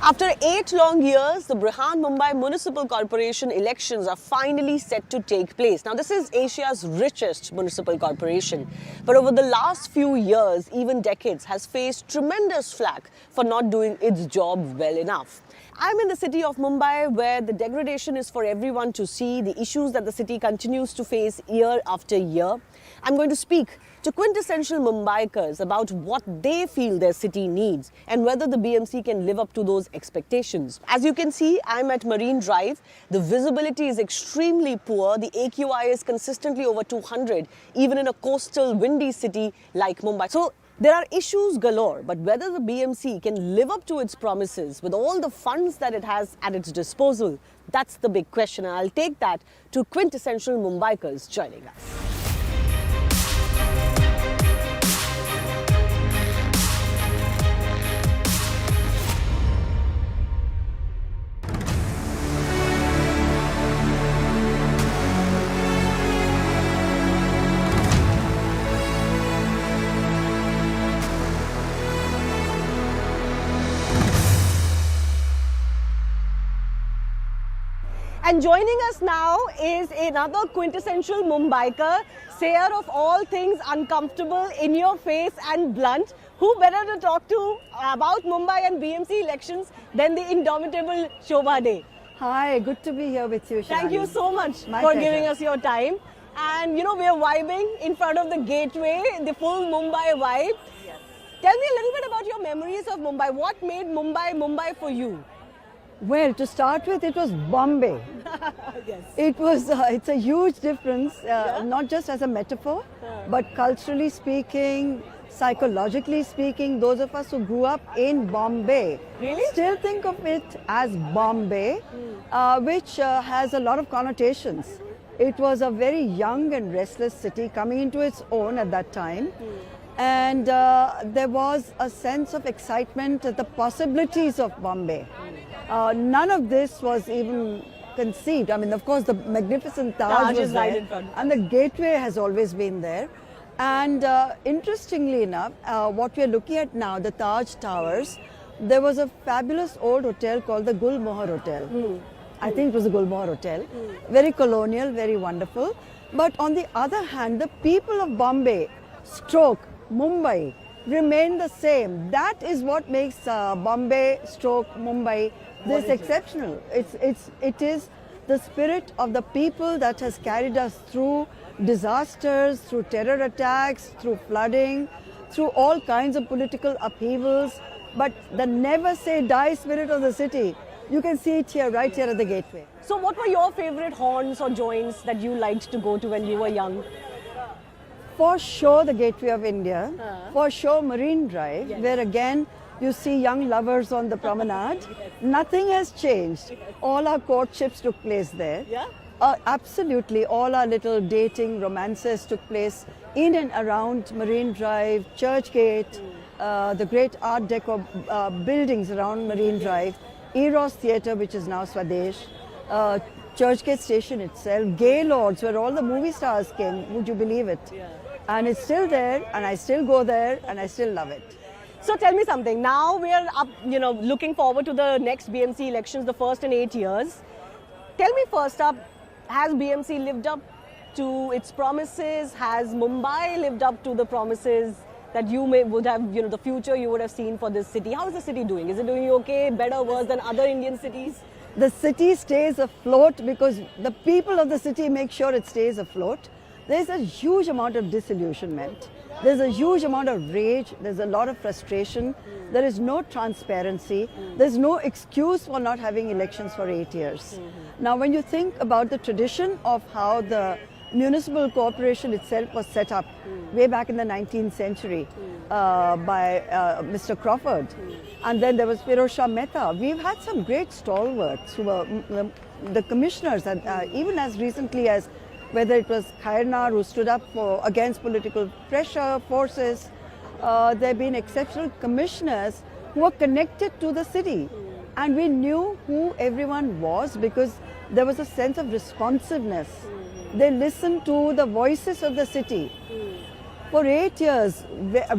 After 8 long years, the Brihan Mumbai Municipal Corporation elections are finally set to take place. Now, this is Asia's richest municipal corporation, but over the last few years, even decades, has faced tremendous flack for not doing its job well enough. I'm in the city of Mumbai, where the degradation is for everyone to see, the issues that the city continues to face year after year. I'm going to speak to quintessential Mumbaikars about what they feel their city needs and whether the BMC can live up to those expectations. As you can see, I'm at Marine Drive. The visibility is extremely poor. The AQI is consistently over 200, even in a coastal, windy city like Mumbai. So there are issues galore, but whether the BMC can live up to its promises with all the funds that it has at its disposal, that's the big question. And I'll take that to quintessential Mumbaikars joining us. And joining us now is another quintessential Mumbaikar, sayer of all things uncomfortable, in your face and blunt. Who better to talk to about Mumbai and BMC elections than the indomitable Shobha De? Hi, good to be here with you, Shivani. Thank you so much for pleasure. giving us your time. And you know, we are vibing in front of the gateway, the full Mumbai vibe. Yes. Tell me a little bit about your memories of Mumbai. What made Mumbai Mumbai for you? Well, to start with, it was Bombay. Yes. It's a huge difference, not just as a metaphor, but culturally speaking, psychologically speaking, those of us who grew up in Bombay Really? still think of it as Bombay, which has a lot of connotations. It was a very young and restless city coming into its own at that time. And there was a sense of excitement at the possibilities of Bombay. None of this was even conceived. I mean, of course, the magnificent Taj was is right there, in front. and the gateway has always been there. And interestingly enough, what we are looking at now, the Taj Towers, there was a fabulous old hotel called the Gulmohar Hotel. I think it was the Gulmohar Hotel. Very colonial, very wonderful. But on the other hand, the people of Bombay, stroke Mumbai, remain the same. That is what makes Bombay stroke Mumbai this exceptional. It is the spirit of the people that has carried us through disasters, through terror attacks, through flooding, through all kinds of political upheavals. But the never say die spirit of the city, you can see it here, right here at the gateway. So what were your favorite haunts or joints that you liked to go to when you were young? For sure, the Gateway of India. For sure, Marine Drive, Yes. where again you see young lovers on the promenade. Nothing has changed. All our courtships took place there. Yeah? Absolutely, all our little dating romances took place in and around Marine Drive, Churchgate, the great Art Deco buildings around Marine Drive, Eros Theatre, which is now Swadesh, Churchgate Station itself, Gaylords, where all the movie stars came, would you believe it? Yeah. And it's still there, and I still go there, and I still love it. So tell me something. Now we are up, looking forward to the next BMC elections, the first in 8 years. Tell me first up, has BMC lived up to its promises? Has Mumbai lived up to the promises that you would have, the future you would have seen for this city? How is the city doing? Is it doing okay, better, worse than other Indian cities? The city stays afloat because the people of the city make sure it stays afloat. There's a huge amount of disillusionment. There's a huge amount of rage. There's a lot of frustration. There is no transparency. There's no excuse for not having elections for 8 years. Now, when you think about the tradition of how the municipal corporation itself was set up way back in the 19th century by Mr. Crawford, and then there was Firoz Shah Mehta. We've had some great stalwarts who were the commissioners, and even as recently as whether it was Khairnar, who stood up against political pressure, forces. There have been exceptional commissioners who were connected to the city. And we knew who everyone was because there was a sense of responsiveness. They listened to the voices of the city. For 8 years,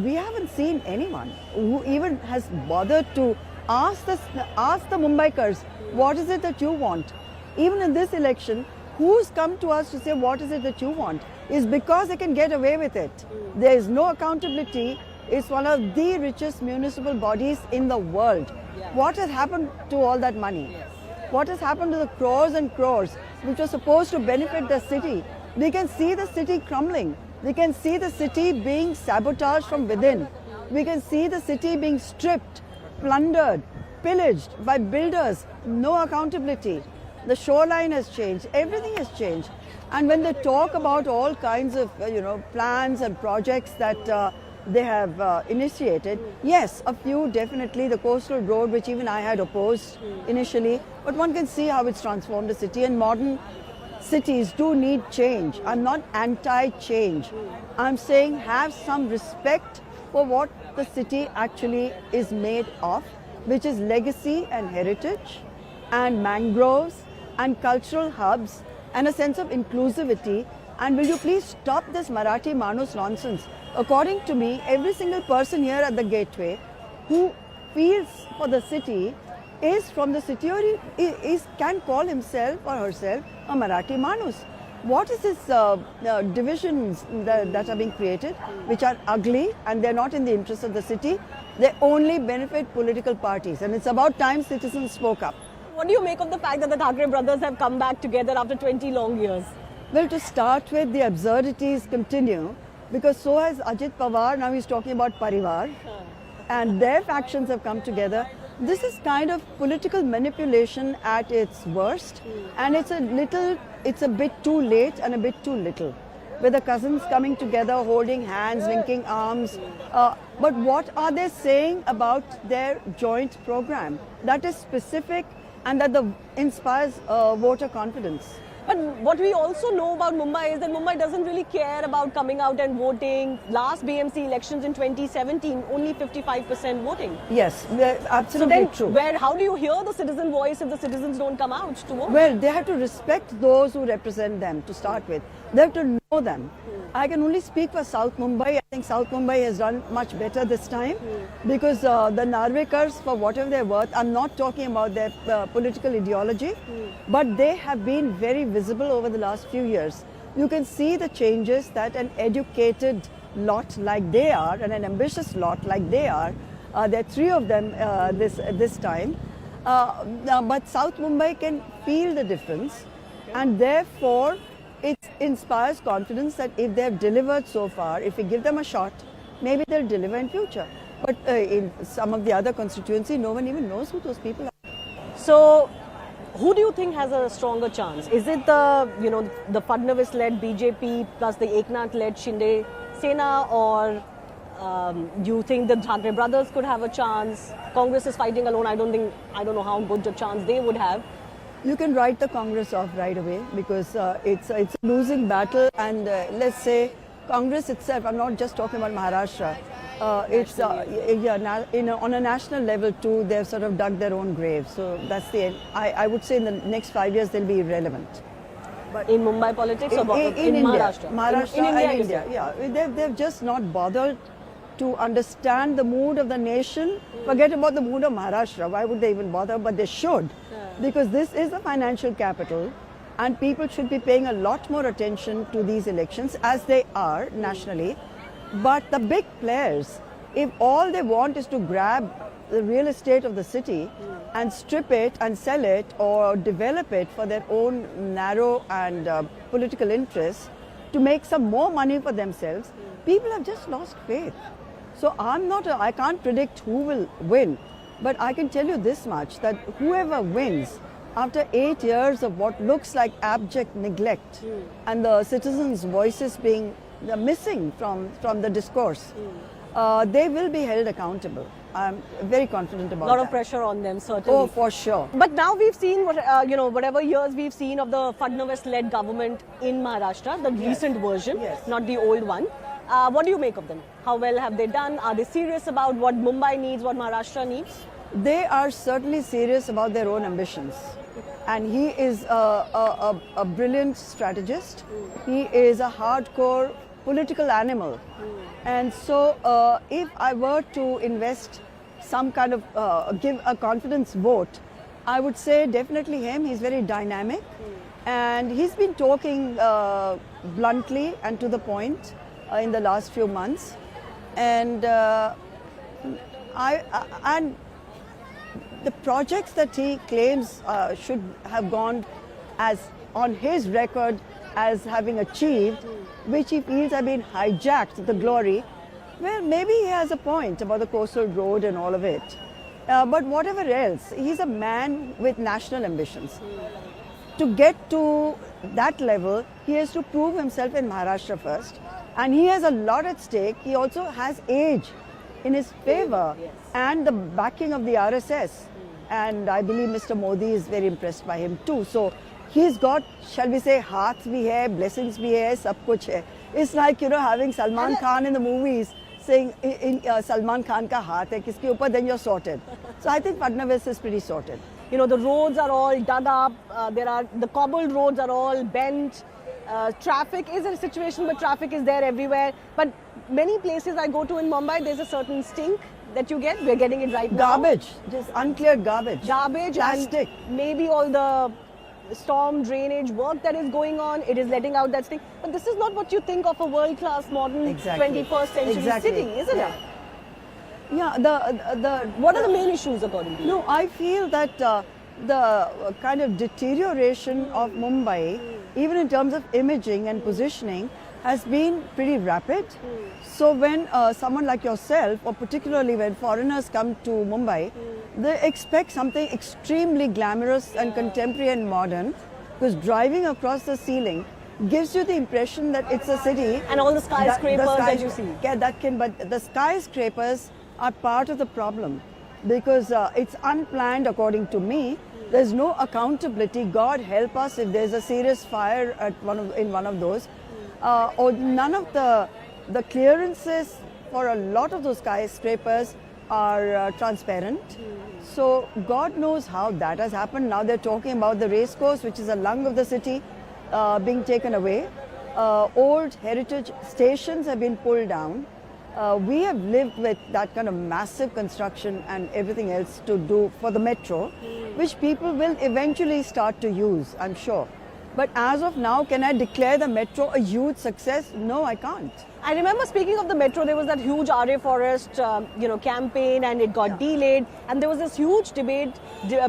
we haven't seen anyone who even has bothered to ask the Mumbaikars, what is it that you want? Even in this election, who's come to us to say what is it that you want? Is because they can get away with it. There is no accountability. It's one of the richest municipal bodies in the world. Yeah. What has happened to all that money? Yes. What has happened to the crores and crores which were supposed to benefit the city? We can see the city crumbling. We can see the city being sabotaged from within. We can see the city being stripped, plundered, pillaged by builders. No accountability. The shoreline has changed. Everything has changed. And when they talk about all kinds of plans and projects that they have initiated, yes, a few definitely, the coastal road, which even I had opposed initially, but one can see how it's transformed the city, and modern cities do need change. I'm not anti-change. I'm saying have some respect for what the city actually is made of, which is legacy and heritage and mangroves and cultural hubs and a sense of inclusivity. And will you please stop this Marathi Manus nonsense? According to me, every single person here at the gateway who feels for the city is from the city, or can call himself or herself a Marathi Manus. What is this divisions that are being created, which are ugly and they're not in the interest of the city? They only benefit political parties, and it's about time citizens spoke up. What do you make of the fact that the Thackeray brothers have come back together after 20 long years? Well, to start with, the absurdities continue, because so has Ajit Pawar. Now he's talking about Parivar, and their factions have come together. This is kind of political manipulation at its worst, and it's a bit too late and a bit too little. With the cousins coming together, holding hands, linking arms. But what are they saying about their joint program that is specific and that inspires voter confidence? But what we also know about Mumbai is that Mumbai doesn't really care about coming out and voting. Last BMC elections in 2017, only 55% voting. Yes, absolutely so then true. How do you hear the citizen voice if the citizens don't come out to vote? Well, they have to respect those who represent them to start with. They have to know them. I can only speak for South Mumbai. I think South Mumbai has done much better this time because the Narvekars, for whatever they're worth, I'm not talking about their political ideology, but they have been very visible over the last few years. You can see the changes that an educated lot like they are and an ambitious lot like they are, there are three of them this time, but South Mumbai can feel the difference, and therefore it inspires confidence that if they've delivered so far, if we give them a shot, maybe they'll deliver in future. But in some of the other constituency, no one even knows who those people are. So, who do you think has a stronger chance? Is it the Fadnavis-led BJP plus the Eknath-led Shinde Sena, or do you think the Thackeray brothers could have a chance? Congress is fighting alone. I don't know how good a chance they would have. You can write the Congress off right away because it's a losing battle, and let's say Congress itself, I'm not just talking about Maharashtra, on a national level too, they've sort of dug their own grave. So that's the end. I would say in the next 5 years they'll be irrelevant. But in Mumbai politics or in India, Maharashtra? Maharashtra and India, yeah. They've just not bothered to understand the mood of the nation. Forget about the mood of Maharashtra. Why would they even bother? But they should. Because this is a financial capital and people should be paying a lot more attention to these elections as they are nationally. But the big players, if all they want is to grab the real estate of the city and strip it and sell it or develop it for their own narrow and political interests to make some more money for themselves, people have just lost faith. So I can't predict who will win. But I can tell you this much, that whoever wins, after 8 years of what looks like abject neglect and the citizens' voices being missing from the discourse, they will be held accountable. I'm very confident about that. A lot of pressure on them, certainly. Oh, for sure. But now we've seen, whatever years we've seen of the Fadnavis-led government in Maharashtra, the recent version, not the old one. What do you make of them? How well have they done? Are they serious about what Mumbai needs, what Maharashtra needs? They are certainly serious about their own ambitions. And he is a brilliant strategist. He is a hardcore political animal. And so if I were to invest some kind of give a confidence vote, I would say definitely him. He's very dynamic, and he's been talking bluntly and to the point in the last few months, and and the projects that he claims should have gone as on his record as having achieved, which he feels have been hijacked, the glory. Well, maybe he has a point about the coastal road and all of it. But whatever else, he's a man with national ambitions. To get to that level, he has to prove himself in Maharashtra first. And he has a lot at stake. He also has age in his favor and the backing of the RSS. And I believe Mr. Modi is very impressed by him too. So he's got, shall we say, haath bhi hai, blessings bhi hai, sab kuch hai. It's like, you know, having Salman Khan in the movies saying Salman Khan ka haath hai, kiske upar, then you're sorted. So I think Fadnavis is pretty sorted. You know, the roads are all dug up, the cobbled roads are all bent. Traffic is a situation where traffic is there everywhere. But many places I go to in Mumbai, there's a certain stink that you get. We're getting it right now. Garbage, just uncleared garbage. Garbage, plastic. And maybe all the storm drainage work that is going on, it is letting out that stink. But this is not what you think of a world-class modern 21st century city, isn't it? Yeah, what are the main issues according to you? No, I feel that the kind of deterioration of Mumbai, even in terms of imaging and positioning, has been pretty rapid. So when someone like yourself, or particularly when foreigners come to Mumbai, they expect something extremely glamorous and contemporary and modern, because driving across the ceiling gives you the impression that it's a city. And all the skyscrapers that you see. Yeah, but the skyscrapers are part of the problem, because it's unplanned according to me. There's no accountability. God help us if there's a serious fire at in one of those. Or none of the clearances for a lot of those skyscrapers are transparent. So God knows how that has happened. Now they're talking about the race course, which is a lung of the city, being taken away. Old heritage stations have been pulled down. We have lived with that kind of massive construction and everything else to do for the metro, which people will eventually start to use, I'm sure. But as of now, can I declare the metro a huge success? No, I can't. I remember, speaking of the metro, there was that huge RA Forest, campaign, and it got delayed. And there was this huge debate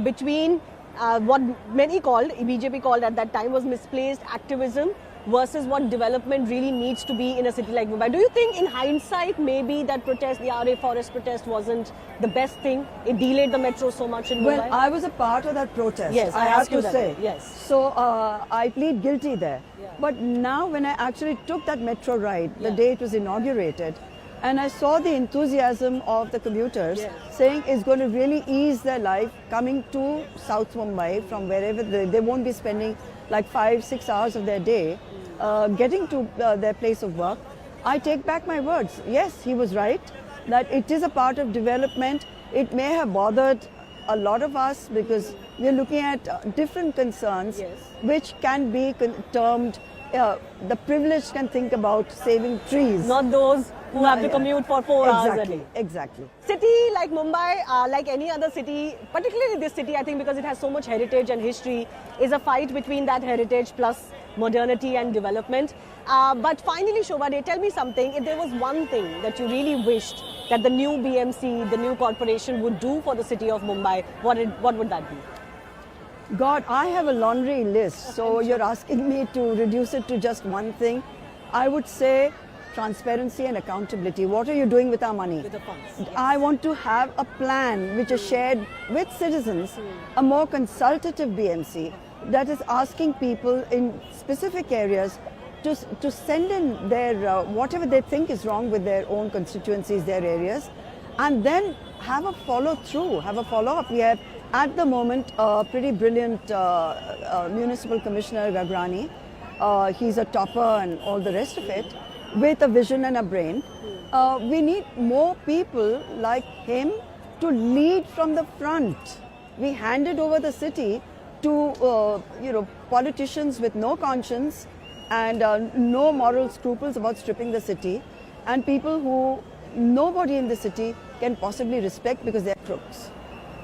between what many called, BJP called at that time, was misplaced activism versus what development really needs to be in a city like Mumbai. Do you think in hindsight maybe that protest, the RA Forest protest, wasn't the best thing? It delayed the metro so much in Mumbai? Well, I was a part of that protest, yes, I have to say. Yes. So I plead guilty there. Yeah. But now when I actually took that metro ride, the day it was inaugurated, and I saw the enthusiasm of the commuters saying it's going to really ease their life coming to South Mumbai from wherever they won't be spending like 5-6 hours of their day getting to their place of work. I take back my words. Yes, he was right that it is a part of development. It may have bothered a lot of us because we're looking at different concerns which can be termed, the privileged can think about saving trees. Not those who have to commute for 4 hours a day. Exactly. City like Mumbai, like any other city, particularly this city, I think because it has so much heritage and history, is a fight between that heritage plus modernity and development. But finally, Shobha, tell me something. If there was one thing that you really wished that the new BMC, the new corporation would do for the city of Mumbai, what would that be? God, I have a laundry list, so you're asking me to reduce it to just one thing. I would say transparency and accountability. What are you doing with our money? With the funds. Yes. I want to have a plan which is shared with citizens, a more consultative BMC that is asking people in specific areas to send in their whatever they think is wrong with their own constituencies, their areas, and then have a follow-through, have a follow-up. We have at the moment a pretty brilliant municipal commissioner, Gagrani. He's a topper and all the rest of it, with a vision and a brain. We need more people like him to lead from the front. We handed over the city to politicians with no conscience and no moral scruples about stripping the city, and people who nobody in the city can possibly respect because they're crooks.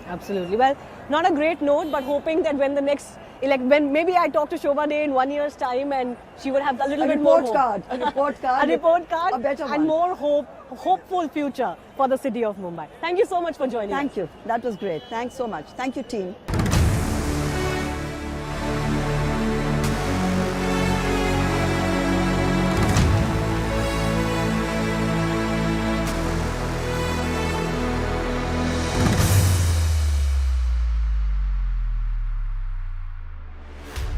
Absolutely. Well, not a great note, but hoping that when the next when maybe I talk to Shobha Day in 1 year's time and she would have a little bit more hope. A report card. A report card A better one. and more hopeful future for the city of Mumbai. Thank you so much for joining us. Thank you. That was great. Thanks so much. Thank you, team.